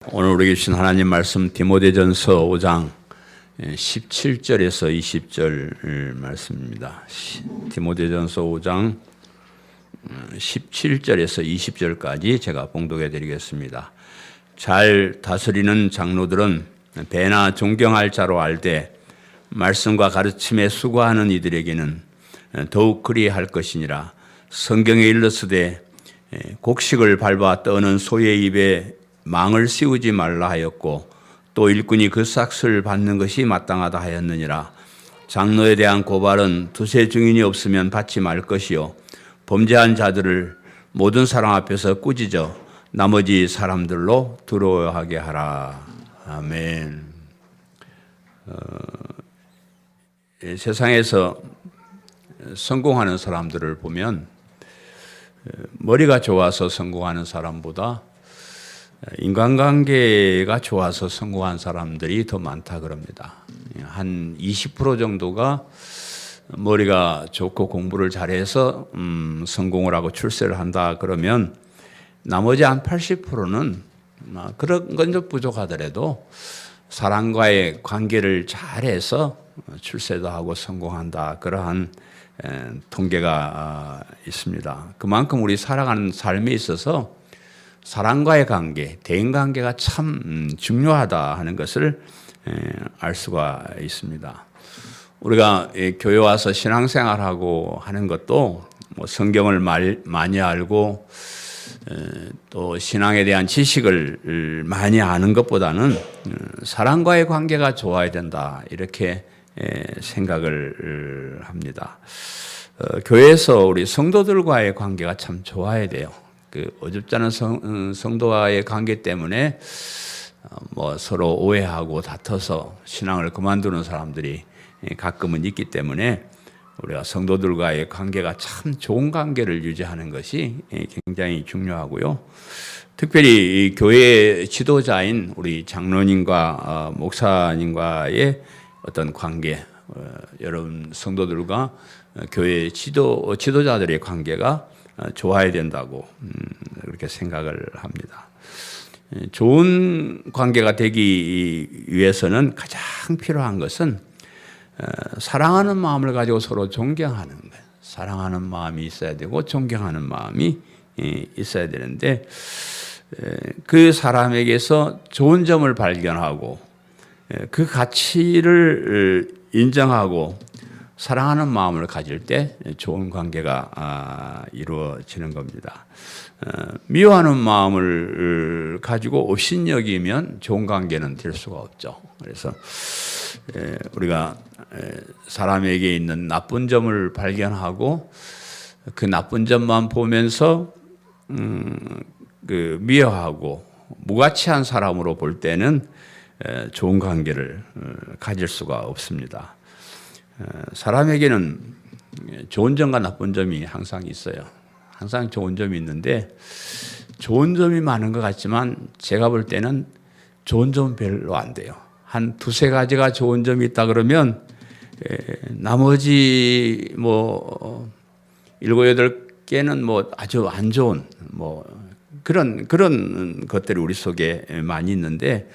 오늘 우리에게 주신 하나님 말씀 디모데전서 5장 17절에서 20절 말씀입니다. 디모데전서 5장 17절에서 20절까지 제가 봉독해 드리겠습니다. 잘 다스리는 장로들은 배나 존경할 자로 알되 말씀과 가르침에 수고하는 이들에게는 더욱 그리할 것이니라. 성경에 일렀으되 곡식을 밟아 떠는 소의 입에 망을 씌우지 말라 하였고 또 일꾼이 그 삭을 받는 것이 마땅하다 하였느니라. 장로에 대한 고발은 두세 증인이 없으면 받지 말 것이요 범죄한 자들을 모든 사람 앞에서 꾸짖어 나머지 사람들로 두려워하게 하라. 아멘. 세상에서 성공하는 사람들을 보면 머리가 좋아서 성공하는 사람보다 인간관계가 좋아서 성공한 사람들이 더 많다 그럽니다. 한 20% 정도가 머리가 좋고 공부를 잘해서 성공을 하고 출세를 한다 그러면 나머지 한 80%는 그런 건 좀 부족하더라도 사람과의 관계를 잘해서 출세도 하고 성공한다 그러한 통계가 있습니다. 그만큼 우리 살아가는 삶에 있어서 사람과의 관계, 대인관계가 참 중요하다 하는 것을 알 수가 있습니다. 우리가 교회 와서 신앙생활하고 하는 것도 뭐 성경을 많이 알고 또 신앙에 대한 지식을 많이 아는 것보다는 사람과의 관계가 좋아야 된다 이렇게 생각을 합니다. 교회에서 우리 성도들과의 관계가 참 좋아야 돼요. 그 어줍지 않은 성도와의 관계 때문에 뭐 서로 오해하고 다퉈서 신앙을 그만두는 사람들이 가끔은 있기 때문에 우리가 성도들과의 관계가 참 좋은 관계를 유지하는 것이 굉장히 중요하고요. 특별히 이 교회 지도자인 우리 장로님과 목사님과의 어떤 관계, 여러분 성도들과 교회 지도자들의 관계가 좋아야 된다고 그렇게 생각을 합니다. 좋은 관계가 되기 위해서는 가장 필요한 것은 사랑하는 마음을 가지고 서로 존경하는 거예요. 사랑하는 마음이 있어야 되고 존경하는 마음이 있어야 되는데 그 사람에게서 좋은 점을 발견하고 그 가치를 인정하고 사랑하는 마음을 가질 때 좋은 관계가 이루어지는 겁니다. 미워하는 마음을 가지고 업신여기면 좋은 관계는 될 수가 없죠. 그래서 우리가 사람에게 있는 나쁜 점을 발견하고 그 나쁜 점만 보면서 그 미워하고 무가치한 사람으로 볼 때는 좋은 관계를 가질 수가 없습니다. 사람에게는 좋은 점과 나쁜 점이 항상 있어요. 항상 좋은 점이 있는데 좋은 점이 많은 것 같지만 제가 볼 때는 좋은 점은 별로 안 돼요. 한 두세 가지가 좋은 점이 있다 그러면 나머지 뭐 7, 8개는 뭐 아주 안 좋은 뭐 그런 것들이 우리 속에 많이 있는데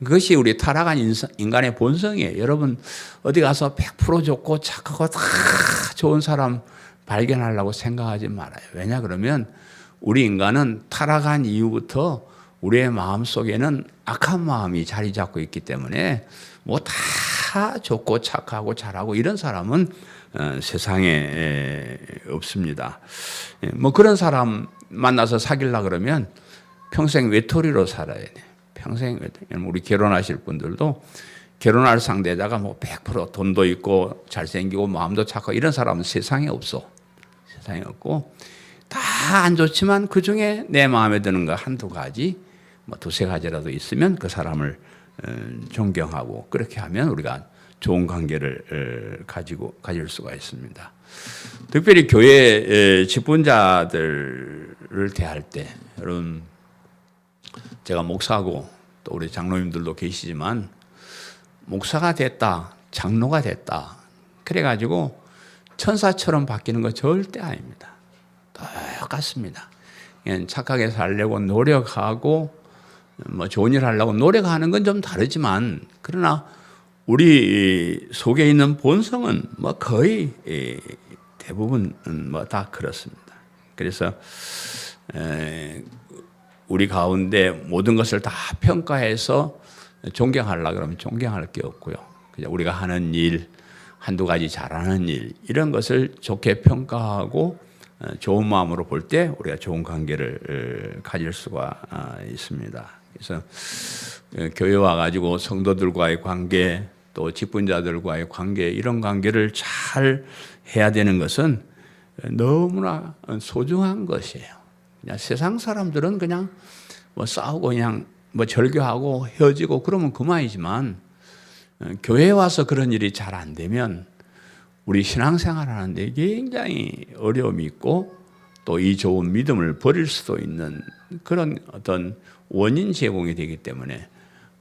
그것이 우리 타락한 인간의 본성이에요. 여러분 어디 가서 100% 좋고 착하고 다 좋은 사람 발견하려고 생각하지 말아요. 왜냐 그러면 우리 인간은 타락한 이후부터 우리의 마음 속에는 악한 마음이 자리 잡고 있기 때문에 뭐 다 좋고 착하고 잘하고 이런 사람은 세상에 없습니다. 뭐 그런 사람 만나서 사귀려고 그러면 평생 외톨이로 살아야 돼요. 평생 우리 결혼하실 분들도 결혼할 상대자가 뭐 100% 돈도 있고 잘생기고 마음도 착하고 이런 사람은 세상에 없어. 세상에 없고 다 안 좋지만 그중에 내 마음에 드는 거 한두 가지 뭐 두세 가지라도 있으면 그 사람을 존경하고 그렇게 하면 우리가 좋은 관계를 가질 수가 있습니다. 특별히 교회 직분자들을 대할 때 여러분 제가 목사고 또 우리 장로님들도 계시지만 목사가 됐다, 장로가 됐다 그래가지고 천사처럼 바뀌는 거 절대 아닙니다. 똑같습니다. 착하게 살려고 노력하고 뭐 좋은 일 하려고 노력하는 건 좀 다르지만 그러나 우리 속에 있는 본성은 뭐 거의 대부분 뭐 다 그렇습니다. 그래서 우리 가운데 모든 것을 다 평가해서 존경하려고 그러면 존경할 게 없고요. 그냥 우리가 하는 일, 한두 가지 잘하는 일 이런 것을 좋게 평가하고 좋은 마음으로 볼 때 우리가 좋은 관계를 가질 수가 있습니다. 그래서 교회 와가지고 성도들과의 관계 또 직분자들과의 관계 이런 관계를 잘 해야 되는 것은 너무나 소중한 것이에요. 그냥 세상 사람들은 그냥 뭐 싸우고 그냥 뭐 절교하고 헤어지고 그러면 그만이지만 교회에 와서 그런 일이 잘 안 되면 우리 신앙생활 하는데 굉장히 어려움이 있고 또 이 좋은 믿음을 버릴 수도 있는 그런 어떤 원인 제공이 되기 때문에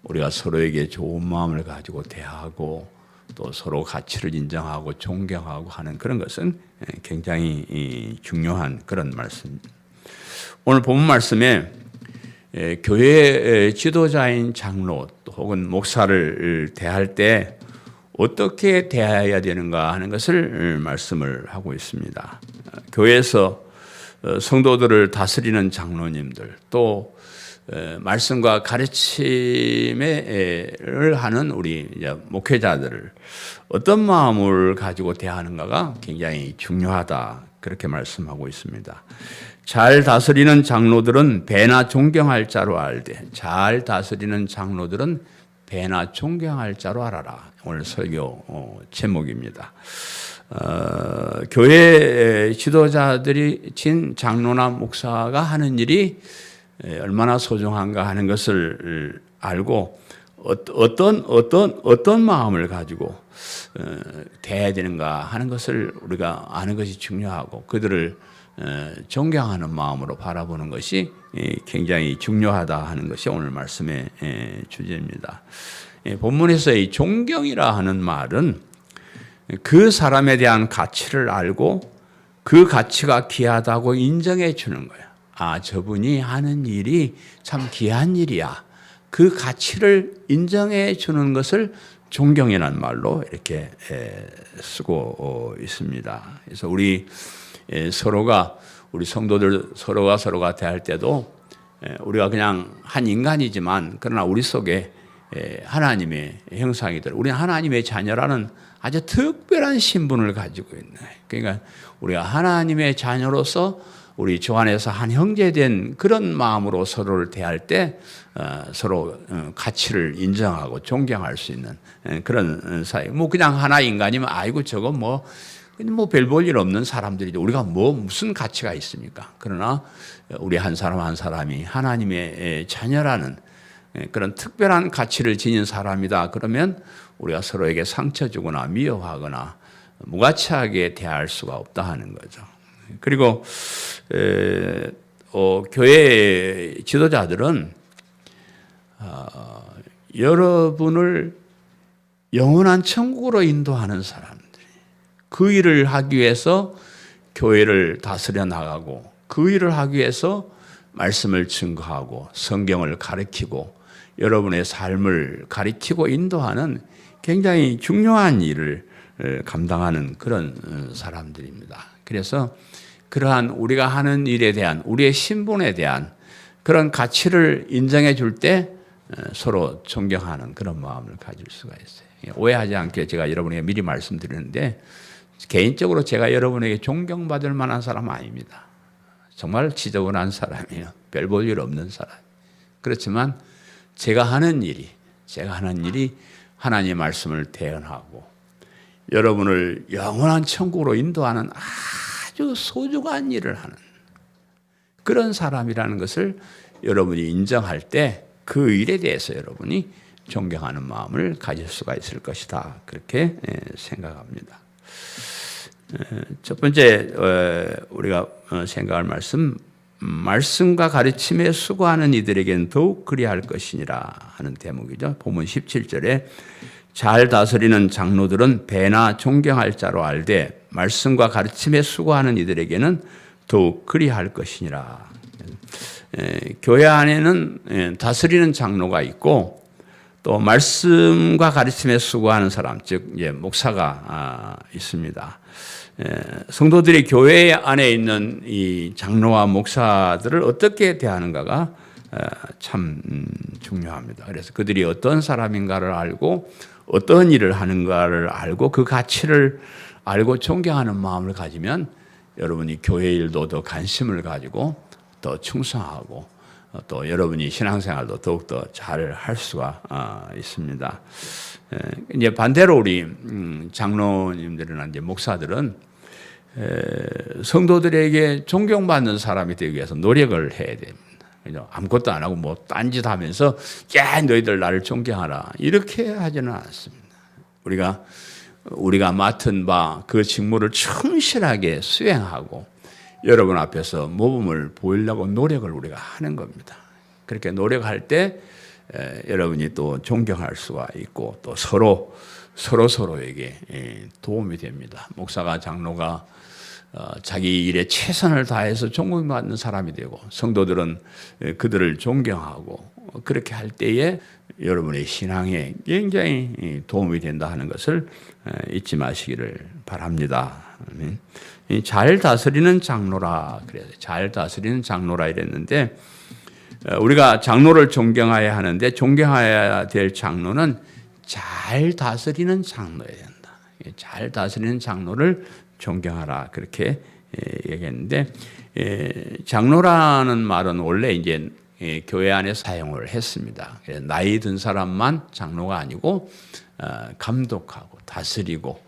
우리가 서로에게 좋은 마음을 가지고 대하고 또 서로 가치를 인정하고 존경하고 하는 그런 것은 굉장히 중요한 그런 말씀입니다. 오늘 본문 말씀에 교회 지도자인 장로 혹은 목사를 대할 때 어떻게 대해야 되는가 하는 것을 말씀을 하고 있습니다. 교회에서 성도들을 다스리는 장로님들 또 말씀과 가르침을 하는 우리 목회자들을 어떤 마음을 가지고 대하는가가 굉장히 중요하다 그렇게 말씀하고 있습니다. 잘 다스리는 장로들은 배나 존경할 자로 알되 잘 다스리는 장로들은 배나 존경할 자로 알아라. 오늘 설교 제목입니다. 교회 지도자들이 진 장로나 목사가 하는 일이 얼마나 소중한가 하는 것을 알고 어떤 마음을 가지고 대해야 되는가 하는 것을 우리가 아는 것이 중요하고 그들을 존경하는 마음으로 바라보는 것이 굉장히 중요하다 하는 것이 오늘 말씀의 주제입니다. 본문에서 이 존경이라 하는 말은 그 사람에 대한 가치를 알고 그 가치가 귀하다고 인정해 주는 거예요. 아, 저분이 하는 일이 참 귀한 일이야. 그 가치를 인정해 주는 것을 존경이라는 말로 이렇게 쓰고 있습니다. 그래서 우리 성도들 서로가 대할 때도 우리가 그냥 한 인간이지만 그러나 우리 속에 하나님의 형상이들, 우리는 하나님의 자녀라는 아주 특별한 신분을 가지고 있는 거예요. 그러니까 우리가 하나님의 자녀로서 우리 주 안에서 한 형제된 그런 마음으로 서로를 대할 때 서로 가치를 인정하고 존경할 수 있는 그런 사이. 뭐 그냥 하나 인간이면 아이고 저거 뭐 별 볼 일 없는 사람들이죠. 우리가 무슨 가치가 있습니까? 그러나 우리 한 사람 한 사람이 하나님의 자녀라는 그런 특별한 가치를 지닌 사람이다. 그러면 우리가 서로에게 상처 주거나 미워하거나 무가치하게 대할 수가 없다 하는 거죠. 그리고 교회 지도자들은 여러분을 영원한 천국으로 인도하는 사람들이 그 일을 하기 위해서 교회를 다스려 나가고 그 일을 하기 위해서 말씀을 증거하고 성경을 가르치고 여러분의 삶을 가르치고 인도하는 굉장히 중요한 일을 감당하는 그런 사람들입니다. 그래서 그러한 우리가 하는 일에 대한 우리의 신분에 대한 그런 가치를 인정해 줄 때 서로 존경하는 그런 마음을 가질 수가 있어요. 오해하지 않게 제가 여러분에게 미리 말씀드리는데 개인적으로 제가 여러분에게 존경받을 만한 사람 아닙니다. 정말 지저분한 사람이에요. 별 볼 일 없는 사람. 그렇지만 제가 하는 일이 하나님의 말씀을 대언하고 여러분을 영원한 천국으로 인도하는 아주 소중한 일을 하는 그런 사람이라는 것을 여러분이 인정할 때 그 일에 대해서 여러분이 존경하는 마음을 가질 수가 있을 것이다. 그렇게 생각합니다. 첫 번째 우리가 생각할 말씀과 가르침에 수고하는 이들에게는 더욱 그리할 것이니라 하는 대목이죠. 본문 17절에 잘 다스리는 장로들은 배나 존경할 자로 알되 말씀과 가르침에 수고하는 이들에게는 더욱 그리할 것이니라. 교회 안에는 다스리는 장로가 있고 또 말씀과 가르침에 수고하는 사람, 즉 이제 목사가 있습니다. 성도들이 교회 안에 있는 이 장로와 목사들을 어떻게 대하는가가 참 중요합니다. 그래서 그들이 어떤 사람인가를 알고 어떤 일을 하는가를 알고 그 가치를 알고 존경하는 마음을 가지면 여러분이 교회 일도 더 관심을 가지고 더 충성하고 또 여러분이 신앙생활도 더욱더 잘 할 수가 있습니다. 이제 반대로 우리 장로님들이나 이제 목사들은 성도들에게 존경받는 사람이 되기 위해서 노력을 해야 됩니다. 아무것도 안 하고 뭐 딴짓하면서 야 너희들 나를 존경하라 이렇게 하지는 않습니다. 우리가 맡은 바 그 직무를 충실하게 수행하고 여러분 앞에서 모범을 보이려고 노력을 우리가 하는 겁니다. 그렇게 노력할 때 여러분이 또 존경할 수가 있고 또 서로에게 도움이 됩니다. 목사가 장로가 자기 일에 최선을 다해서 존경받는 사람이 되고 성도들은 그들을 존경하고 그렇게 할 때에 여러분의 신앙에 굉장히 도움이 된다 하는 것을 잊지 마시기를 바랍니다. 잘 다스리는 장로라 그래요. 잘 다스리는 장로라 이랬는데 우리가 장로를 존경해야 하는데 존경해야 될 장로는 잘 다스리는 장로여야 된다. 잘 다스리는 장로를 존경하라 그렇게 얘기했는데 장로라는 말은 원래 이제 교회 안에 사용을 했습니다. 나이 든 사람만 장로가 아니고 감독하고 다스리고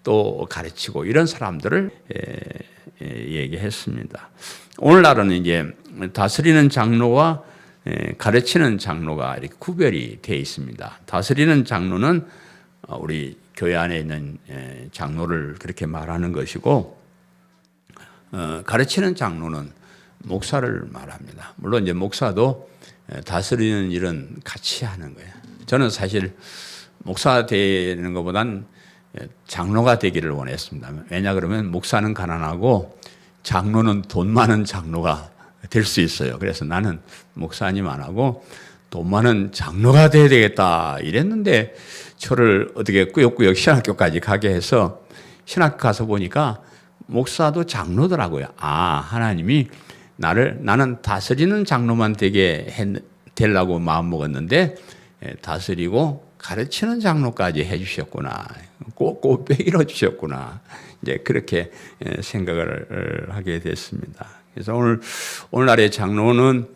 또 가르치고 이런 사람들을 얘기했습니다. 오늘날은 이제 다스리는 장로와 가르치는 장로가 이렇게 구별이 되어 있습니다. 다스리는 장로는 우리 교회 안에 있는 장로를 그렇게 말하는 것이고 가르치는 장로는 목사를 말합니다. 물론 이제 목사도 다스리는 일은 같이 하는 거예요. 저는 사실 목사 되는 것보단 장로가 되기를 원했습니다. 왜냐 그러면 목사는 가난하고 장로는 돈 많은 장로가 될 수 있어요. 그래서 나는 목사님 안 하고 돈 많은 장로가 돼야 되겠다 이랬는데 저를 어떻게 꾸역꾸역 신학교까지 가게 해서 신학교 가서 보니까 목사도 장로더라고요. 하나님이 나는 다스리는 장로만 되려고 마음 먹었는데 다스리고 가르치는 장로까지 해주셨구나. 꽃배기로 주셨구나. 이제 그렇게 생각을 하게 됐습니다. 그래서 오늘날의 장로는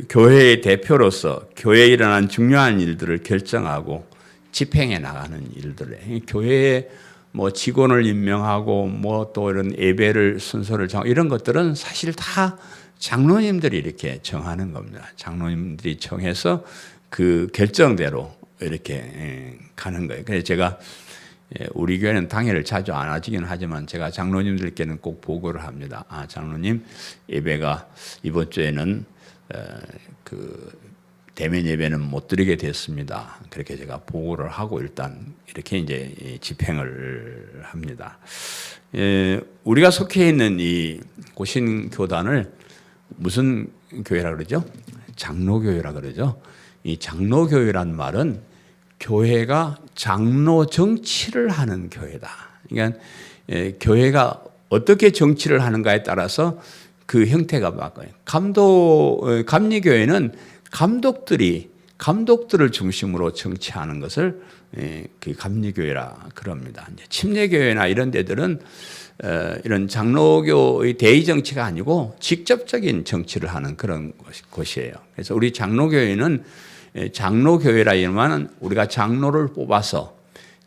교회의 대표로서 교회에 일어난 중요한 일들을 결정하고 집행해 나가는 일들에 교회에 뭐 직원을 임명하고 뭐 또 이런 예배를 순서를 이런 것들은 사실 다 장로님들이 이렇게 정하는 겁니다. 장로님들이 정해서 그 결정대로 이렇게 가는 거예요. 그래서 제가 우리 교회는 당회를 자주 안 하지긴 하지만 제가 장로님들께는 꼭 보고를 합니다. 장로님 예배가 이번 주에는 그 대면 예배는 못 드리게 됐습니다. 그렇게 제가 보고를 하고 일단 이렇게 이제 집행을 합니다. 우리가 속해 있는 이 고신교단을 무슨 교회라 그러죠? 장로교회라 그러죠. 이 장로교회란 말은 교회가 장로 정치를 하는 교회다. 그러니까 교회가 어떻게 정치를 하는가에 따라서 그 형태가 바뀌어요. 감리교회는 감독들을 중심으로 정치하는 것을 그 감리교회라 그럽니다. 침례교회나 이런 데들은 이런 장로교의 대의 정치가 아니고 직접적인 정치를 하는 그런 곳이에요. 그래서 우리 장로교회는 장로교회라면 우리가 장로를 뽑아서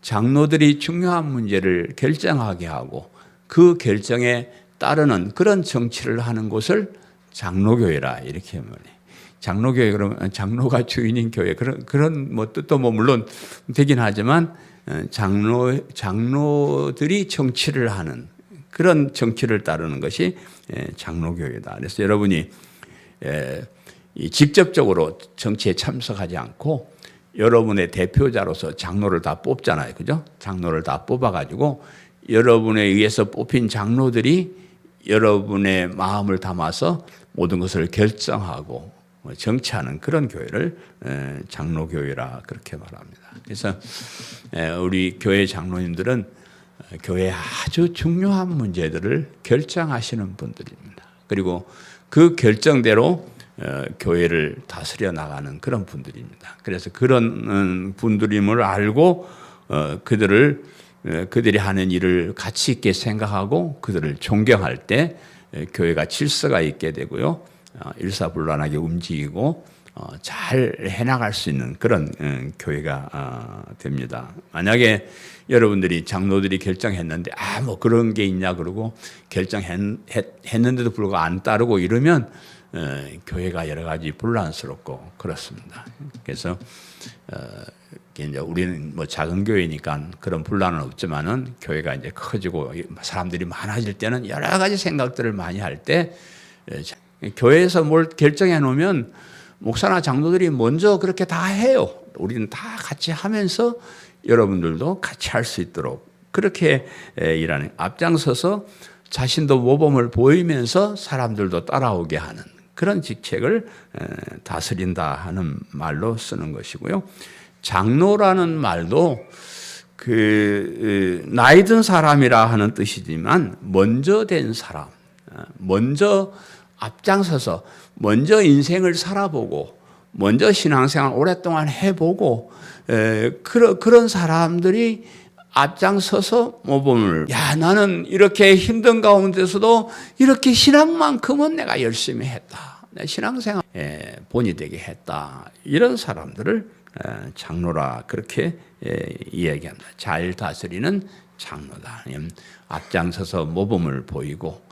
장로들이 중요한 문제를 결정하게 하고 그 결정에 따르는 그런 정치를 하는 곳을 장로교회라 이렇게 말해요. 장로교회 그러면 장로가 주인인 교회 그런 뭐 뜻도 뭐 물론 되긴 하지만 장로들이 정치를 하는 그런 정치를 따르는 것이 장로교회다. 그래서 여러분이 직접적으로 정치에 참석하지 않고 여러분의 대표자로서 장로를 다 뽑잖아요. 그죠? 장로를 다 뽑아가지고 여러분에 의해서 뽑힌 장로들이 여러분의 마음을 담아서 모든 것을 결정하고 정치하는 그런 교회를 장로교회라 그렇게 말합니다. 그래서 우리 교회 장로님들은 교회의 아주 중요한 문제들을 결정하시는 분들입니다. 그리고 그 결정대로 교회를 다스려 나가는 그런 분들입니다. 그래서 그런 분들임을 알고 그들이 하는 일을 가치 있게 생각하고 그들을 존경할 때 교회가 질서가 있게 되고요. 일사불란하게 움직이고 잘 해나갈 수 있는 그런 교회가 됩니다. 만약에 여러분들이 장로들이 결정했는데 뭐 그런 게 있냐 그러고 결정했는데도 불구하고 안 따르고 이러면 교회가 여러 가지 불란스럽고 그렇습니다. 그래서 이제 우리는 뭐 작은 교회니까 그런 분란은 없지만은 교회가 이제 커지고 사람들이 많아질 때는 여러 가지 생각들을 많이 할 때 교회에서 뭘 결정해 놓으면 목사나 장로들이 먼저 그렇게 다 해요. 우리는 다 같이 하면서 여러분들도 같이 할 수 있도록 그렇게 일하는 앞장서서 자신도 모범을 보이면서 사람들도 따라오게 하는 그런 직책을 다스린다 하는 말로 쓰는 것이고요. 장로라는 말도 나이 든 사람이라 하는 뜻이지만 먼저 된 사람, 먼저 앞장서서 먼저 인생을 살아보고 먼저 신앙생활 오랫동안 해보고 그런 사람들이 앞장서서 모범을 나는 이렇게 힘든 가운데서도 이렇게 신앙만큼은 내가 열심히 했다. 내 신앙생활 본이 되게 했다. 이런 사람들을 장로라 그렇게 이야기합니다. 잘 다스리는 장로다. 앞장서서 모범을 보이고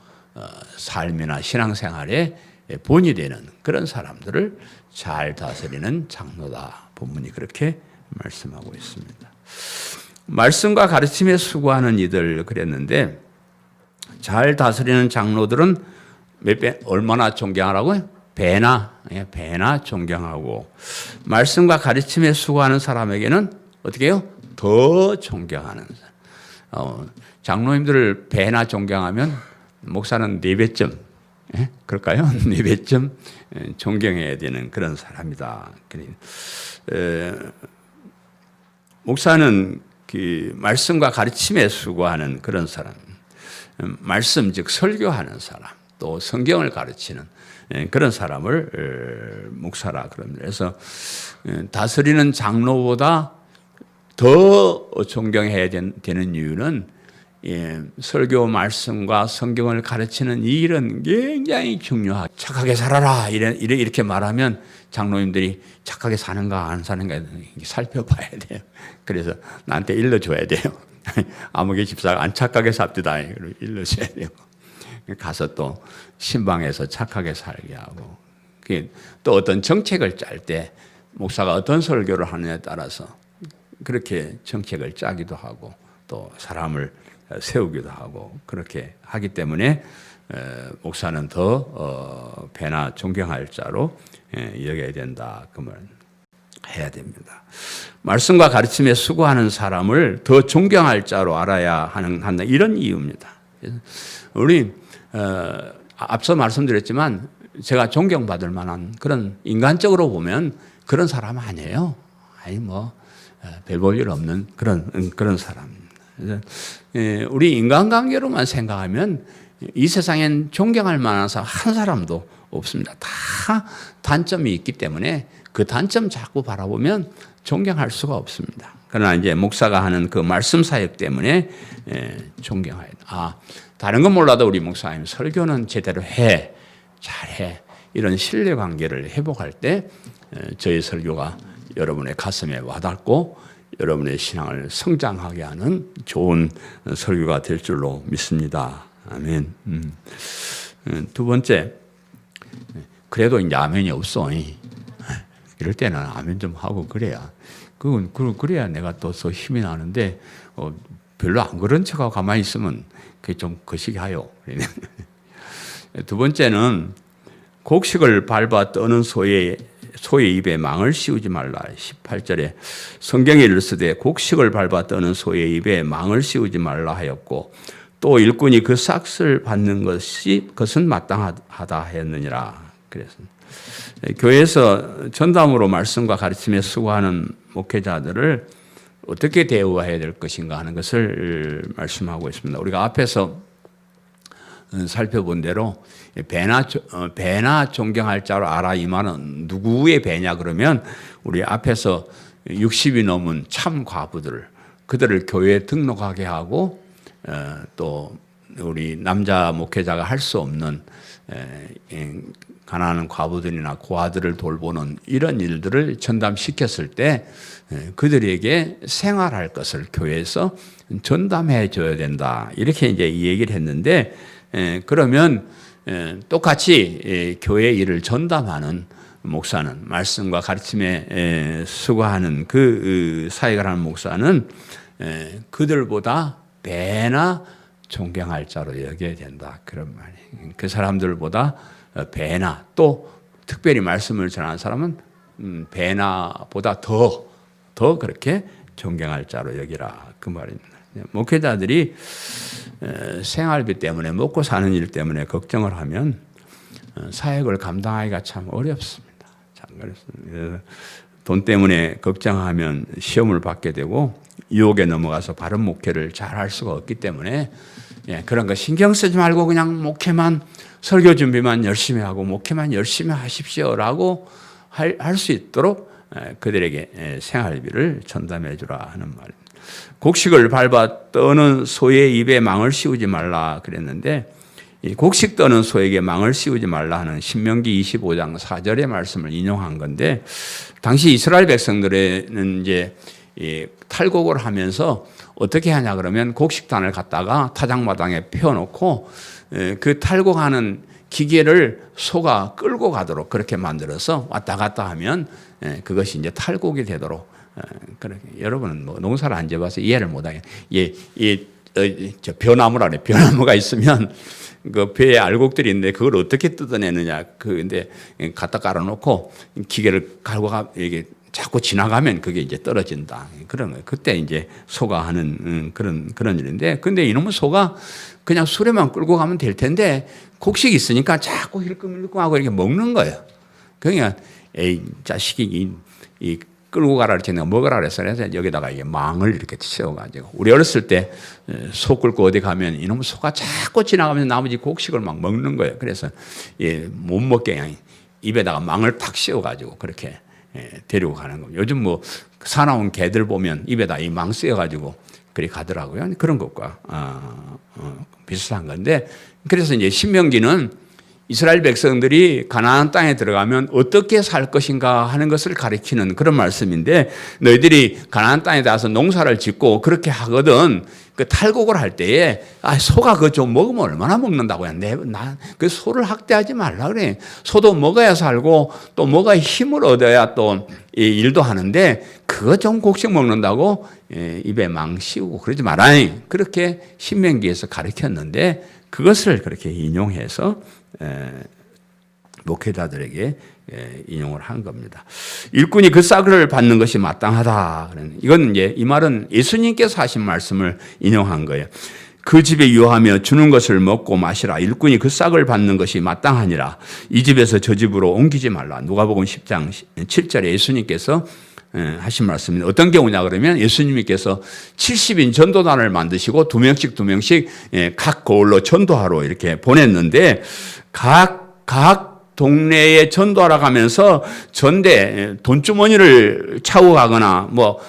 삶이나 신앙생활에 본이 되는 그런 사람들을 잘 다스리는 장로다. 본문이 그렇게 말씀하고 있습니다. 말씀과 가르침에 수고하는 이들 그랬는데 잘 다스리는 장로들은 얼마나 존경하라고요? 배나 존경하고 말씀과 가르침에 수고하는 사람에게는 어떻게 해요? 더 존경하는 장로님들을 배나 존경하면 목사는 4배쯤 그럴까요? 4배쯤 존경해야 되는 그런 사람이다. 목사는 그 말씀과 가르침에 수고하는 그런 사람, 말씀 즉 설교하는 사람, 또 성경을 가르치는 그런 사람을 목사라 그럽니다. 그래서 다스리는 장로보다 더 존경해야 되는 이유는 설교 말씀과 성경을 가르치는 이 일은 굉장히 중요하다. 착하게 살아라 이렇게 말하면 장로님들이 착하게 사는가 안 사는가 살펴봐야 돼요. 그래서 나한테 일러줘야 돼요. 아무개 집사가 안 착하게 삽디다 일러줘야 돼요. 가서 또 신방에서 착하게 살게 하고 또 어떤 정책을 짤 때 목사가 어떤 설교를 하느냐에 따라서 그렇게 정책을 짜기도 하고 또 사람을 세우기도 하고 그렇게 하기 때문에 목사는 더 배나 존경할 자로 여겨야 된다. 그 말 해야 됩니다. 말씀과 가르침에 수고하는 사람을 더 존경할 자로 알아야 한다. 이런 이유입니다. 우리 앞서 말씀드렸지만 제가 존경받을 만한 그런 인간적으로 보면 그런 사람 아니에요. 별 볼 일 없는 그런 사람입니다. 우리 인간관계로만 생각하면 이 세상엔 존경할 만한 사람 한 사람도 없습니다. 다 단점이 있기 때문에 그 단점 자꾸 바라보면 존경할 수가 없습니다. 그러나 이제 목사가 하는 그 말씀 사역 때문에 존경해야 돼. 다른 건 몰라도 우리 목사님 설교는 제대로 해, 잘해. 이런 신뢰 관계를 회복할 때 저희 설교가 여러분의 가슴에 와닿고 여러분의 신앙을 성장하게 하는 좋은 설교가 될 줄로 믿습니다. 아멘. 두 번째, 그래도 이제 아멘이 없어. 이럴 때는 아멘 좀 하고 그래야. 그래야 내가 또 더 힘이 나는데, 별로 안 그런 척하고 가만히 있으면 그게 좀 거시기하요. 두 번째는 곡식을 밟아 떠는 소의 입에 망을 씌우지 말라. 18절에 성경에 이르시되 곡식을 밟아 떠는 소의 입에 망을 씌우지 말라 하였고 또 일꾼이 그 삭을 받는 그것은 마땅하다 했느니라. 그래서 교회에서 전담으로 말씀과 가르침에 수고하는 목회자들을 어떻게 대우해야 될 것인가 하는 것을 말씀하고 있습니다. 우리가 앞에서 살펴본 대로 배나 존경할 자로 알아 이 말은 누구의 배냐 그러면 우리 앞에서 60이 넘은 참 과부들을 그들을 교회에 등록하게 하고 또 우리 남자 목회자가 할 수 없는 가난한 과부들이나 고아들을 돌보는 이런 일들을 전담시켰을 때 그들에게 생활할 것을 교회에서 전담해 줘야 된다. 이렇게 이제 이 얘기를 했는데 그러면 똑같이 교회 일을 전담하는 목사는 말씀과 가르침에 수고하는 그 사역을 하는 목사는 그들보다 배나 존경할 자로 여겨야 된다. 그런 말이에요. 그 사람들보다 배나 또 특별히 말씀을 전하는 사람은 배나보다 더 그렇게 존경할 자로 여기라. 그 말입니다. 목회자들이 생활비 때문에 먹고 사는 일 때문에 걱정을 하면 사역을 감당하기가 참 어렵습니다. 참 어렵습니다. 돈 때문에 걱정하면 시험을 받게 되고 유혹에 넘어가서 바른 목회를 잘 할 수가 없기 때문에 그런 거 신경 쓰지 말고 그냥 목회만 설교 준비만 열심히 하고 목회만 열심히 하십시오라고 할 수 있도록 그들에게 생활비를 전담해 주라 하는 말입니다. 곡식을 밟아 떠는 소의 입에 망을 씌우지 말라 그랬는데 이 곡식 떠는 소에게 망을 씌우지 말라 하는 신명기 25장 4절의 말씀을 인용한 건데 당시 이스라엘 백성들은 이제 탈곡을 하면서 어떻게 하냐 그러면 곡식단을 갖다가 타작마당에 펴놓고 그 탈곡하는 기계를 소가 끌고 가도록 그렇게 만들어서 왔다 갔다 하면 그것이 이제 탈곡이 되도록 그렇게 여러분은 뭐 농사를 안 지어봐서 이해를 못하게 저 벼나무라 그래. 벼나무가 있으면 그 벼에 알곡들이 있는데 그걸 어떻게 뜯어내느냐 근데 갖다 깔아놓고 기계를 갈고 이게 자꾸 지나가면 그게 이제 떨어진다. 그런 거예요. 그때 이제 소가 하는 그런 일인데, 근데 이놈의 소가 그냥 수레만 끌고 가면 될 텐데 곡식이 있으니까 자꾸 힐끔힐끔하고 이렇게 먹는 거예요. 그러니까 에이 자식이 이 끌고 가라 그랬지 내가 먹으라 그래서 여기다가 이게 망을 이렇게 씌워가지고 우리 어렸을 때 소 끌고 어디 가면 이놈의 소가 자꾸 지나가면서 나머지 곡식을 막 먹는 거예요. 그래서 못 먹게 그냥 입에다가 망을 탁 씌워가지고 그렇게 데리고 가는 겁니다. 요즘 뭐 사나운 개들 보면 입에다 이 망 씌워가지고 그리 가더라고요. 그런 것과 비슷한 건데 그래서 이제 신명기는 이스라엘 백성들이 가나안 땅에 들어가면 어떻게 살 것인가 하는 것을 가리키는 그런 말씀인데 너희들이 가나안 땅에 가서 농사를 짓고 그렇게 하거든 그 탈곡을 할 때에 소가 그거 좀 먹으면 얼마나 먹는다고요. 그 소를 학대하지 말라 그래. 소도 먹어야 살고 또 먹어야 힘을 얻어야 또 일도 하는데 그거 좀 곡식 먹는다고 입에 망 씌우고 그러지 마라. 그렇게 신명기에서 가르쳤는데 그것을 그렇게 인용해서 목회자들에게 인용을 한 겁니다. 일꾼이 그 싹을 받는 것이 마땅하다. 이건 이제 이 말은 예수님께서 하신 말씀을 인용한 거예요. 그 집에 유하며 주는 것을 먹고 마시라. 일꾼이 그 싹을 받는 것이 마땅하니라. 이 집에서 저 집으로 옮기지 말라. 누가복음 10장 7절에 예수님께서 하신 말씀입니다. 어떤 경우냐 그러면 예수님께서 70인 전도단을 만드시고 두 명씩 각 거울로 전도하러 이렇게 보냈는데 각 동네에 전도하러 가면서 전대 돈주머니를 차고 가거나 뭐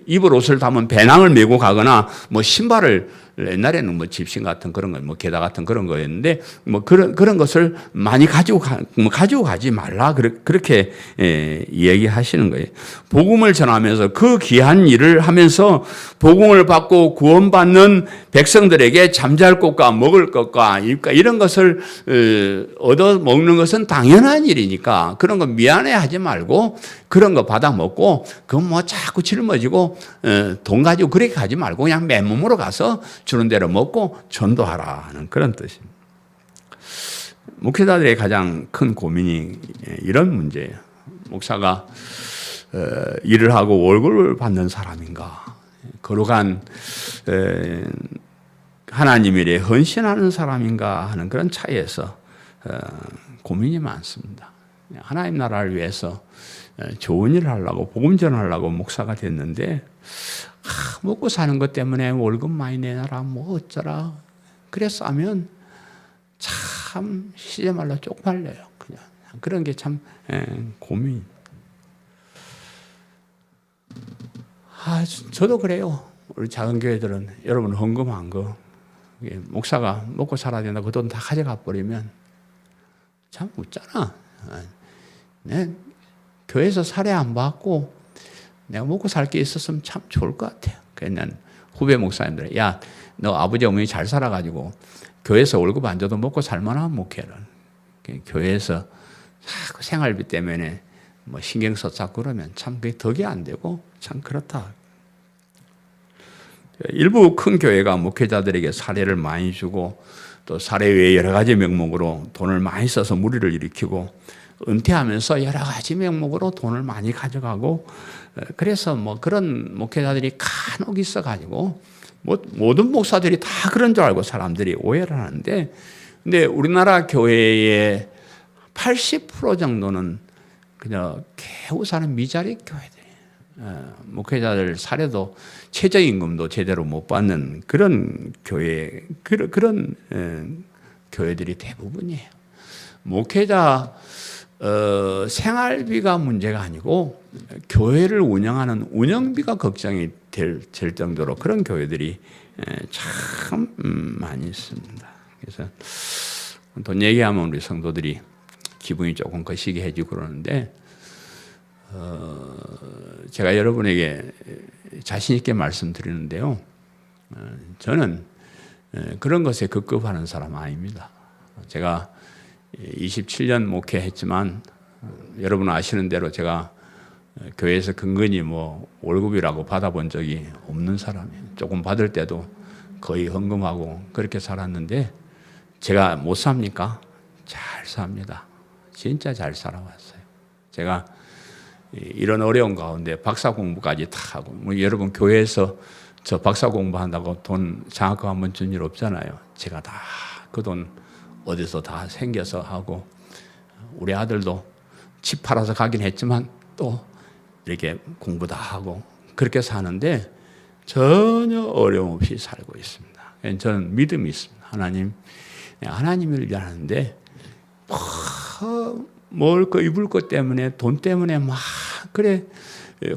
입을 옷을 담은 배낭을 메고 가거나 뭐 신발을 옛날에는 뭐 집신 같은 그런 거, 뭐 게다 같은 그런 거였는데 뭐 그런 것을 많이 가지고 가지 말라 그렇게 얘기하시는 거예요. 복음을 전하면서 그 귀한 일을 하면서 복음을 받고 구원받는 백성들에게 잠잘 곳과 먹을 것과 이런 것을 얻어 먹는 것은 당연한 일이니까 그런 거 미안해하지 말고 그런 거 받아 먹고 그건 뭐 자꾸 짊어지고 돈 가지고 그렇게 가지 말고 그냥 맨몸으로 가서 주는 대로 먹고 전도하라 하는 그런 뜻입니다. 목회자들의 가장 큰 고민이 이런 문제예요. 목사가 일을 하고 월급을 받는 사람인가? 거룩한 하나님 일에 헌신하는 사람인가 하는 그런 차이에서 고민이 많습니다. 하나님 나라를 위해서 좋은 일을 하려고 복음 전하려고 목사가 됐는데 먹고 사는 것 때문에 월급 많이 내놔라 뭐 어쩌라 그래서 하면 참 시제 말로 쪽팔려요. 그냥 그런 게 참 고민. 저도 그래요. 우리 작은 교회들은 여러분 헌금한 거 목사가 먹고 살아야 된다 그 돈 다 가져가 버리면 참 웃잖아. 내 교회에서 사례 안 받고 내가 먹고 살 게 있었으면 참 좋을 것 같아요. 그래서 난 후배 목사님들, 야, 너 아버지 어머니 잘 살아가지고 교회에서 월급 안 줘도 먹고 살만한 목회를. 교회에서 자꾸 생활비 때문에 뭐 신경 써서 그러면 참 그게 덕이 안 되고 참 그렇다. 일부 큰 교회가 목회자들에게 사례를 많이 주고 또 사례 외에 여러 가지 명목으로 돈을 많이 써서 무리를 일으키고 은퇴하면서 여러 가지 명목으로 돈을 많이 가져가고 그래서 뭐 그런 목회자들이 간혹 있어가지고 모든 목사들이 다 그런 줄 알고 사람들이 오해를 하는데 근데 우리나라 교회의 80% 정도는 그냥 겨우 사는 미자리 교회들이에요. 목회자들 사례도 최저임금도 제대로 못 받는 그런 교회, 그런 교회들이 대부분이에요. 목회자 생활비가 문제가 아니고 교회를 운영하는 운영비가 걱정이 될 정도로 그런 교회들이 참 많이 있습니다. 그래서 돈 얘기하면 우리 성도들이 기분이 조금 거시기 해지고 그러는데 제가 여러분에게 자신 있게 말씀드리는데요. 저는 그런 것에 급급하는 사람 아닙니다. 제가 27년 목회했지만 여러분 아시는 대로 제가 교회에서 근근히 뭐 월급이라고 받아본 적이 없는 사람이에요. 조금 받을 때도 거의 헌금하고 그렇게 살았는데 제가 못 삽니까? 잘 삽니다. 진짜 잘 살아왔어요. 제가 이런 어려운 가운데 박사 공부까지 다 하고 뭐 여러분 교회에서 저 박사 공부한다고 돈 장학금 한번 준 일 없잖아요. 제가 다 그 돈 어디서 다 생겨서 하고 우리 아들도 집 팔아서 가긴 했지만 또 이렇게 공부 다 하고 그렇게 사는데 전혀 어려움 없이 살고 있습니다. 저는 믿음이 있습니다. 하나님을 위하는데 먹을 거 입을 것 때문에 돈 때문에 막 그래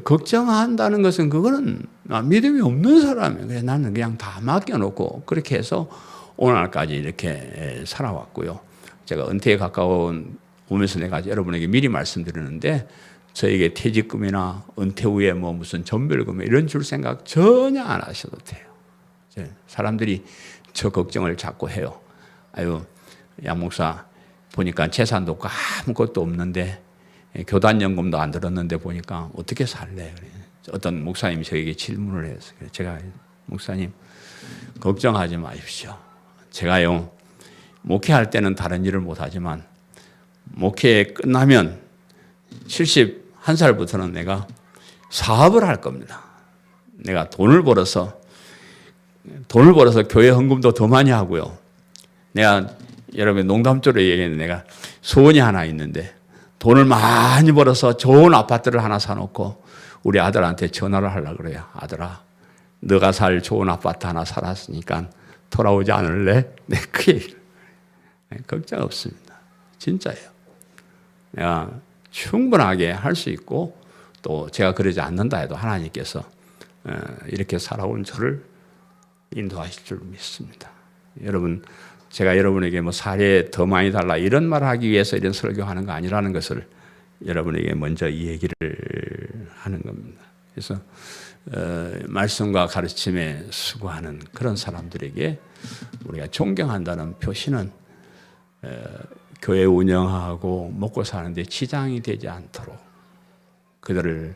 걱정한다는 것은 그거는 믿음이 없는 사람이에요. 그래서 나는 그냥 다 맡겨놓고 그렇게 해서 오늘까지 이렇게 살아왔고요. 제가 은퇴에 가까운 오면서 내가 여러분에게 미리 말씀드리는데 저에게 퇴직금이나 은퇴 후에 뭐 무슨 전별금 이런 줄 생각 전혀 안 하셔도 돼요. 사람들이 저 걱정을 자꾸 해요. 아유, 양 목사 보니까 재산도 없고 아무것도 없는데 교단연금도 안 들었는데 보니까 어떻게 살래? 어떤 목사님이 저에게 질문을 했어요. 제가 목사님 걱정하지 마십시오. 제가요 목회할 때는 다른 일을 못하지만 목회 끝나면 71살부터는 내가 사업을 할 겁니다. 내가 돈을 벌어서 교회 헌금도 더 많이 하고요. 내가 여러분 농담조로 얘기했는데 내가 소원이 하나 있는데 돈을 많이 벌어서 좋은 아파트를 하나 사놓고 우리 아들한테 전화를 하려고 그래요. 아들아, 너가 살 좋은 아파트 하나 살았으니까 돌아오지 않을래? 네, 그 얘기를. 걱정 없습니다. 진짜예요. 내가 충분하게 할 수 있고 또 제가 그러지 않는다 해도 하나님께서 이렇게 살아온 저를 인도하실 줄 믿습니다. 여러분, 제가 여러분에게 뭐 사례 더 많이 달라 이런 말을 하기 위해서 이런 설교하는 거 아니라는 것을 여러분에게 먼저 이 얘기를 하는 겁니다. 그래서 말씀과 가르침에 수고하는 그런 사람들에게 우리가 존경한다는 표시는 교회 운영하고 먹고 사는데 지장이 되지 않도록 그들을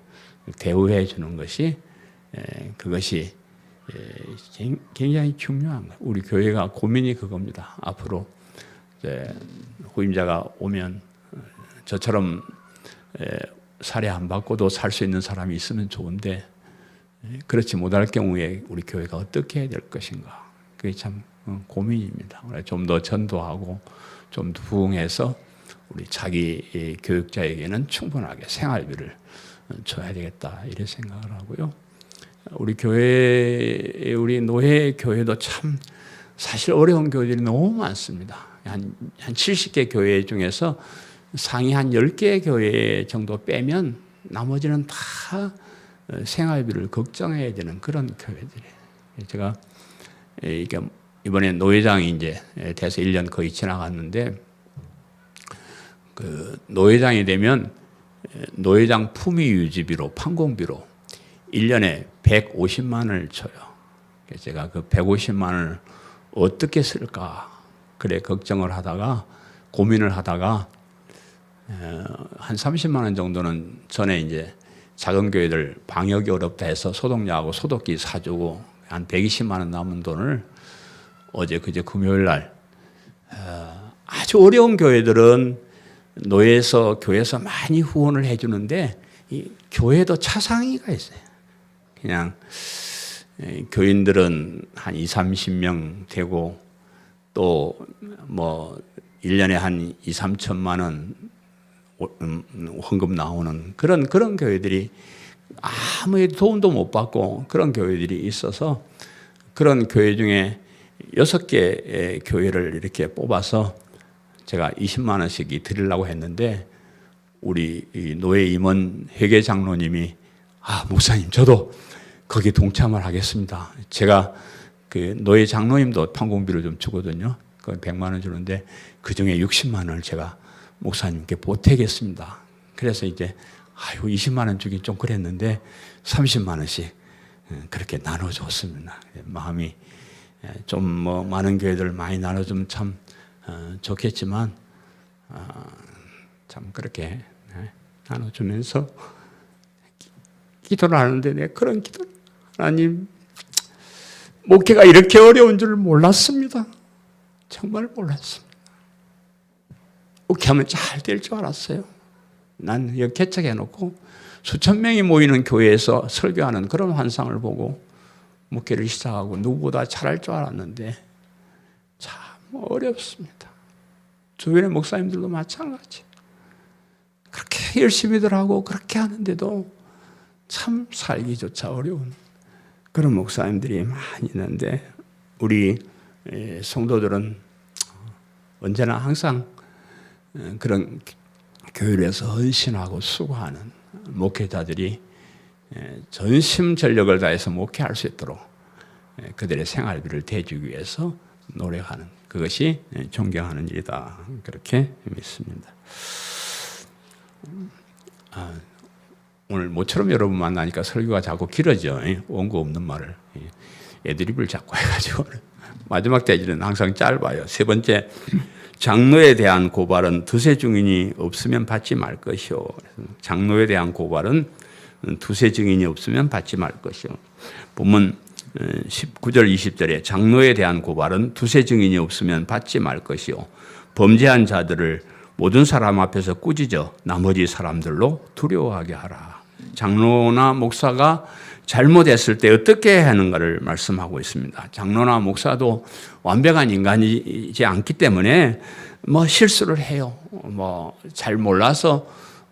대우해 주는 것이 그것이 굉장히 중요한 거예요. 우리 교회가 고민이 그겁니다. 앞으로 후임자가 오면 저처럼 사례 안 받고도 살 수 있는 사람이 있으면 좋은데 그렇지 못할 경우에 우리 교회가 어떻게 해야 될 것인가. 그게 참 고민입니다. 좀 더 전도하고 좀 더 부응해서 우리 자기 교육자에게는 충분하게 생활비를 줘야 되겠다 이렇게 생각을 하고요. 우리 교회, 우리 노예 교회도 참 사실 어려운 교회들이 너무 많습니다. 한 70개 교회 중에서 상위 한 10개 교회 정도 빼면 나머지는 다 생활비를 걱정해야 되는 그런 교회들이에요. 제가 이게 이번에 노회장이 이제 돼서 1년 거의 지나갔는데, 그 노회장이 되면 노회장 품위 유지비로, 판공비로 1년에 150만 원을 줘요. 그래서 제가 그 150만 원을 어떻게 쓸까 그래 걱정을 하다가 고민을 하다가 한 30만 원 정도는 전에 이제 작은 교회들 방역이 어렵다 해서 소독약하고 소독기 사주고 한 120만 원 남은 돈을 어제 그제 금요일 날 아주 어려운 교회들은 노예에서 교회에서 많이 후원을 해주는데 이 교회도 차상위가 있어요. 그냥 교인들은 한 30명 되고 또 뭐 1년에 한 2-3천만 원 헌금 나오는 그런 교회들이 아무 도움도 못 받고 그런 교회들이 있어서 그런 교회 중에 6개 교회를 이렇게 뽑아서 제가 20만 원씩 드리려고 했는데 우리 노예 임원 회계 장로님이 목사님 저도 거기 동참을 하겠습니다. 제가 그 노예 장로님도 판공비를 좀 주거든요. 그 100만 원 주는데 그 중에 60만 원을 제가 목사님께 보태겠습니다. 그래서 이제 20만 원 주긴 좀 그랬는데 30만 원씩 그렇게 나눠줬습니다. 마음이 좀 뭐 많은 교회들 많이 나눠주면 참 좋겠지만 참 그렇게 나눠주면서 기도를 하는데 내 그런 기도, 하나님 목회가 이렇게 어려운 줄 몰랐습니다. 정말 몰랐습니다. 목회하면 잘 될 줄 알았어요. 난 여기 개척해놓고 수천 명이 모이는 교회에서 설교하는 그런 환상을 보고 목회를 시작하고 누구보다 잘할 줄 알았는데 참 어렵습니다. 주변의 목사님들도 마찬가지. 그렇게 열심히들 하고 그렇게 하는데도 참 살기조차 어려운 그런 목사님들이 많이 있는데 우리 성도들은 언제나 항상 그런 교회를 위해서 헌신하고 수고하는 목회자들이 전심전력을 다해서 목회할 수 있도록 그들의 생활비를 대주기 위해서 노력하는 그것이 존경하는 일이다. 그렇게 믿습니다. 오늘 모처럼 여러분 만나니까 설교가 자꾸 길어져. 원고 없는 말을 애드립을 자꾸 해가지고 마지막 대지는 항상 짧아요. 세 번째, 장로에 대한 고발은 두세 증인이 없으면 받지 말 것이요. 장로에 대한 고발은 두세 증인이 없으면 받지 말 것이요. 본문 19절 20절에 장로에 대한 고발은 두세 증인이 없으면 받지 말 것이요. 범죄한 자들을 모든 사람 앞에서 꾸짖어 나머지 사람들로 두려워하게 하라. 장로나 목사가 잘못했을 때 어떻게 하는가를 말씀하고 있습니다. 장로나 목사도 완벽한 인간이지 않기 때문에 뭐 실수를 해요. 뭐 잘 몰라서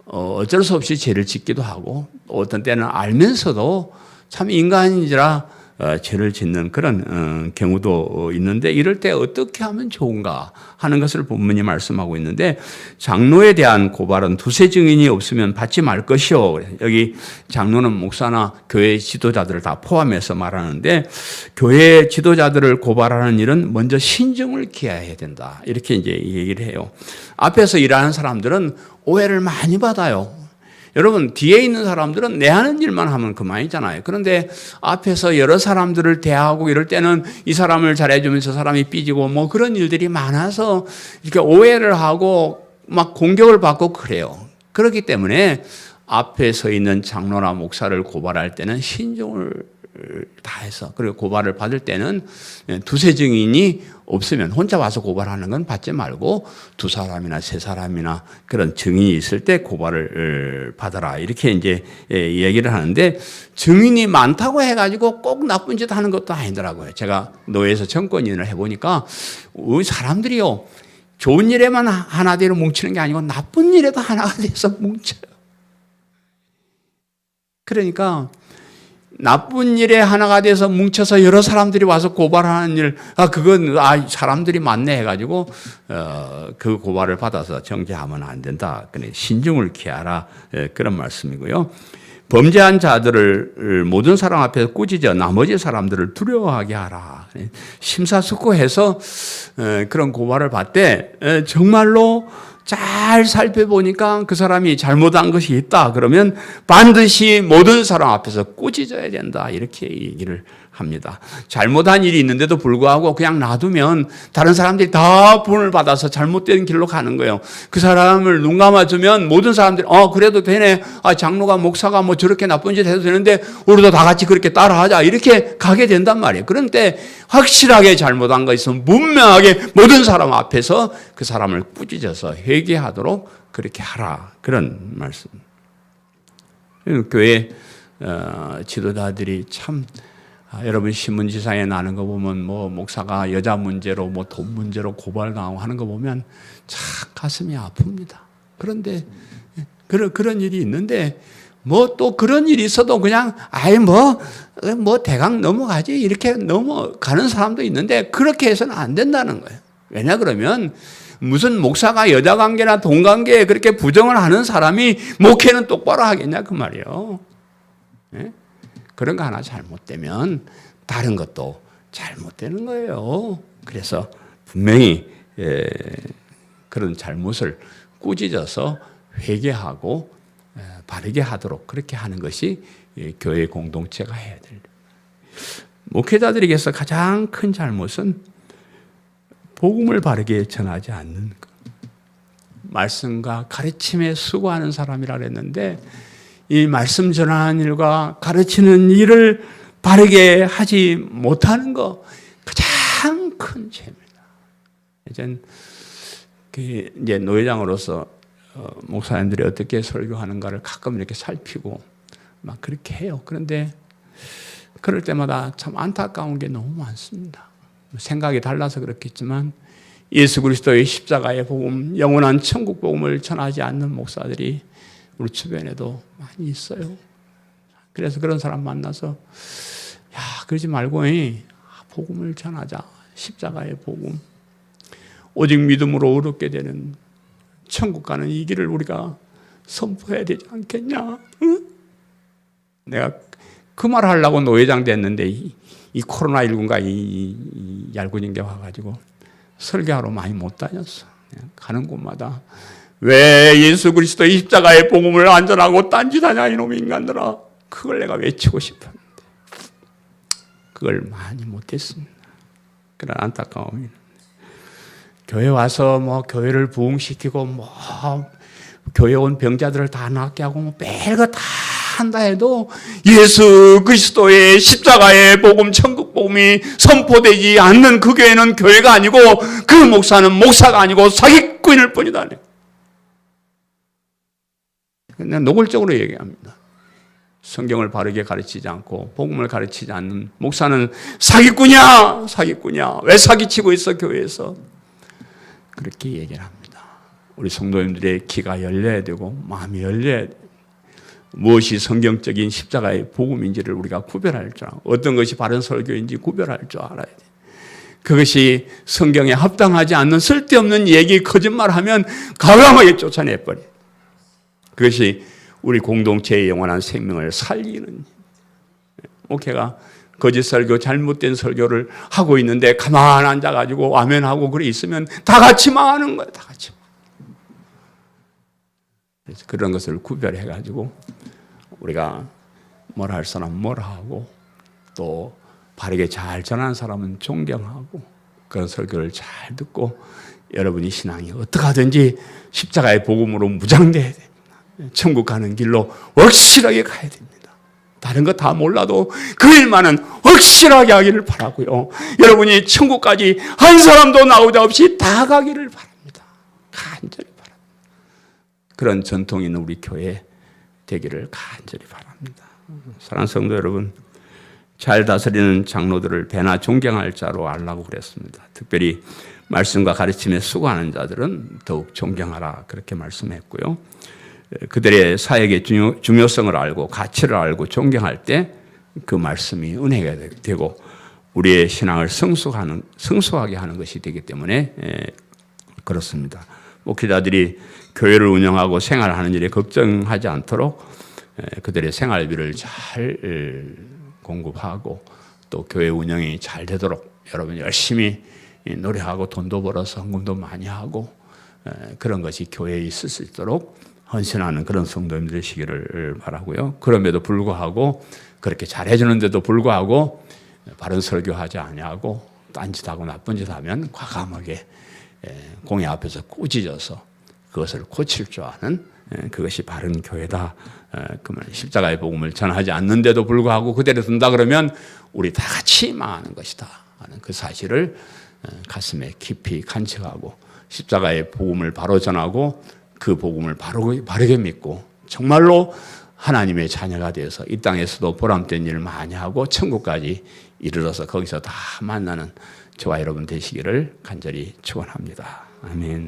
어쩔 수 없이 죄를 짓기도 하고 어떤 때는 알면서도 참 인간인지라 죄를 짓는 그런 경우도 있는데 이럴 때 어떻게 하면 좋은가 하는 것을 본문이 말씀하고 있는데 장로에 대한 고발은 두세 증인이 없으면 받지 말 것이요. 여기 장로는 목사나 교회 지도자들을 다 포함해서 말하는데 교회 지도자들을 고발하는 일은 먼저 신중을 기해야 된다. 이렇게 이제 얘기를 해요. 앞에서 일하는 사람들은 오해를 많이 받아요. 여러분 뒤에 있는 사람들은 내 하는 일만 하면 그만이잖아요. 그런데 앞에서 여러 사람들을 대하고 이럴 때는 이 사람을 잘해주면 저 사람이 삐지고 뭐 그런 일들이 많아서 이렇게 오해를 하고 막 공격을 받고 그래요. 그렇기 때문에 앞에 서 있는 장로나 목사를 고발할 때는 신중을 다해서, 그리고 고발을 받을 때는 두세 증인이 없으면 혼자 와서 고발하는 건 받지 말고 두 사람이나 세 사람이나 그런 증인이 있을 때 고발을 받아라, 이렇게 이제 얘기를 하는데, 증인이 많다고 해가지고 꼭 나쁜 짓 하는 것도 아니더라고요. 제가 노예에서 정권인을 해보니까 우리 사람들이요, 좋은 일에만 하나 되로 뭉치는 게 아니고 나쁜 일에도 하나가 돼서 뭉쳐요. 그러니까 나쁜 일에 하나가 돼서 뭉쳐서 여러 사람들이 와서 고발하는 일, 그건 사람들이 많네 해가지고 그 고발을 받아서 정죄하면 안 된다. 신중을 기하라, 그런 말씀이고요. 범죄한 자들을 모든 사람 앞에서 꾸짖어 나머지 사람들을 두려워하게 하라. 심사숙고해서 그런 고발을 받되 정말로 잘 살펴보니까 그 사람이 잘못한 것이 있다 그러면 반드시 모든 사람 앞에서 꾸짖어야 된다, 이렇게 얘기를 합니다. 잘못한 일이 있는데도 불구하고 그냥 놔두면 다른 사람들이 다 분을 받아서 잘못된 길로 가는 거예요. 그 사람을 눈 감아주면 모든 사람들이 그래도 되네, 장로가 목사가 뭐 저렇게 나쁜 짓 해도 되는데 우리도 다 같이 그렇게 따라하자, 이렇게 가게 된단 말이에요. 그런데 확실하게 잘못한 거 있으면 분명하게 모든 사람 앞에서 그 사람을 꾸짖어서 회개하도록 그렇게 하라, 그런 말씀. 교회 지도자들이 참, 여러분 신문지상에 나는 거 보면 뭐 목사가 여자 문제로 뭐 돈 문제로 고발당하고 하는 거 보면 참 가슴이 아픕니다. 그런데 그런 일이 있는데 뭐 또 그런 일이 있어도 그냥 뭐 대강 넘어가지, 이렇게 넘어가는 사람도 있는데 그렇게 해서는 안 된다는 거예요. 왜냐 그러면 무슨 목사가 여자 관계나 돈 관계에 그렇게 부정을 하는 사람이 목회는 똑바로 하겠냐 그 말이에요. 네? 그런 거 하나 잘못되면 다른 것도 잘못되는 거예요. 그래서 분명히 그런 잘못을 꾸짖어서 회개하고 바르게 하도록 그렇게 하는 것이 교회 공동체가 해야 될. 목회자들에게서 가장 큰 잘못은 복음을 바르게 전하지 않는 것. 말씀과 가르침에 수고하는 사람이라 그랬는데 이 말씀 전하는 일과 가르치는 일을 바르게 하지 못하는 거 가장 큰 죄입니다. 이제 노회장으로서 목사님들이 어떻게 설교하는가를 가끔 이렇게 살피고 막 그렇게 해요. 그런데 그럴 때마다 참 안타까운 게 너무 많습니다. 생각이 달라서 그렇겠지만 예수 그리스도의 십자가의 복음, 영원한 천국 복음을 전하지 않는 목사들이 우리 주변에도 많이 있어요. 그래서 그런 사람 만나서 그러지 말고 복음을 전하자. 십자가의 복음. 오직 믿음으로 얻게 되는 천국 가는 이 길을 우리가 선포해야 되지 않겠냐? 응? 내가 그 말 하려고 노회장 됐는데 이 코로나19인가 이 얄궂은 게 와가지고 설교하러 많이 못 다녔어. 가는 곳마다 왜 예수 그리스도의 십자가의 복음을 안전하고 딴짓하냐 이놈의 인간들아, 그걸 내가 외치고 싶었는데 그걸 많이 못했습니다. 그런 안타까움이. 교회 와서 뭐 교회를 부흥시키고 뭐 교회 온 병자들을 다 낫게 하고 뭐 별거 다 한다 해도 예수 그리스도의 십자가의 복음, 천국 복음이 선포되지 않는 그 교회는 교회가 아니고 그 목사는 목사가 아니고 사기꾼일 뿐이다. 그냥 노골적으로 얘기합니다. 성경을 바르게 가르치지 않고 복음을 가르치지 않는 목사는 사기꾼이야, 사기꾼이야. 왜 사기치고 있어 교회에서? 그렇게 얘기를 합니다. 우리 성도님들의 귀가 열려야 되고 마음이 열려야 돼. 무엇이 성경적인 십자가의 복음인지를 우리가 구별할 줄 알아요. 어떤 것이 바른 설교인지 구별할 줄 알아야 돼. 그것이 성경에 합당하지 않는 쓸데없는 얘기, 거짓말하면 과감하게 쫓아내버려. 그것이 우리 공동체의 영원한 생명을 살리는. 목회가 거짓 설교, 잘못된 설교를 하고 있는데 가만 앉아가지고 아멘하고 그래 있으면 다 같이 망하는 거예요. 다 같이. 그래서 그런 것을 구별해가지고 우리가 뭐라 할 사람 뭐라 하고 또 바르게 잘 전하는 사람은 존경하고 그런 설교를 잘 듣고 여러분이 신앙이 어떻게 하든지 십자가의 복음으로 무장돼야 됩니다. 천국 가는 길로 확실하게 가야 됩니다. 다른 거 다 몰라도 그 일만은 확실하게 하기를 바라고요. 여러분이 천국까지 한 사람도 나오자 없이 다 가기를 바랍니다. 간절히 바랍니다. 그런 전통이 있는 우리 교회 되기를 간절히 바랍니다. 사랑하는 성도 여러분, 잘 다스리는 장로들을 배나 존경할 자로 알라고 그랬습니다. 특별히 말씀과 가르침에 수고하는 자들은 더욱 존경하라 그렇게 말씀했고요. 그들의 사역의 중요성을 알고 가치를 알고 존경할 때 그 말씀이 은혜가 되고 우리의 신앙을 성숙하게 하는 것이 되기 때문에 그렇습니다. 목회자들이 교회를 운영하고 생활하는 일에 걱정하지 않도록 그들의 생활비를 잘 공급하고 또 교회 운영이 잘 되도록 여러분 열심히 노력하고 돈도 벌어서 헌금도 많이 하고 그런 것이 교회에 있을 수 있도록 헌신하는 그런 성도님 되시기를 바라고요. 그럼에도 불구하고 그렇게 잘해주는데도 불구하고 바른 설교하지 아니하고 딴짓하고 나쁜 짓 하면 과감하게 공회 앞에서 꾸짖어서 그것을 고칠 줄 아는 그것이 바른 교회다. 그러면 십자가의 복음을 전하지 않는데도 불구하고 그대로 둔다 그러면 우리 다 같이 망하는 것이다 하는 그 사실을 가슴에 깊이 간직하고 십자가의 복음을 바로 전하고 그 복음을 바르게 믿고 정말로 하나님의 자녀가 되어서 이 땅에서도 보람된 일을 많이 하고 천국까지 이르러서 거기서 다 만나는 저와 여러분 되시기를 간절히 축원합니다. 아멘.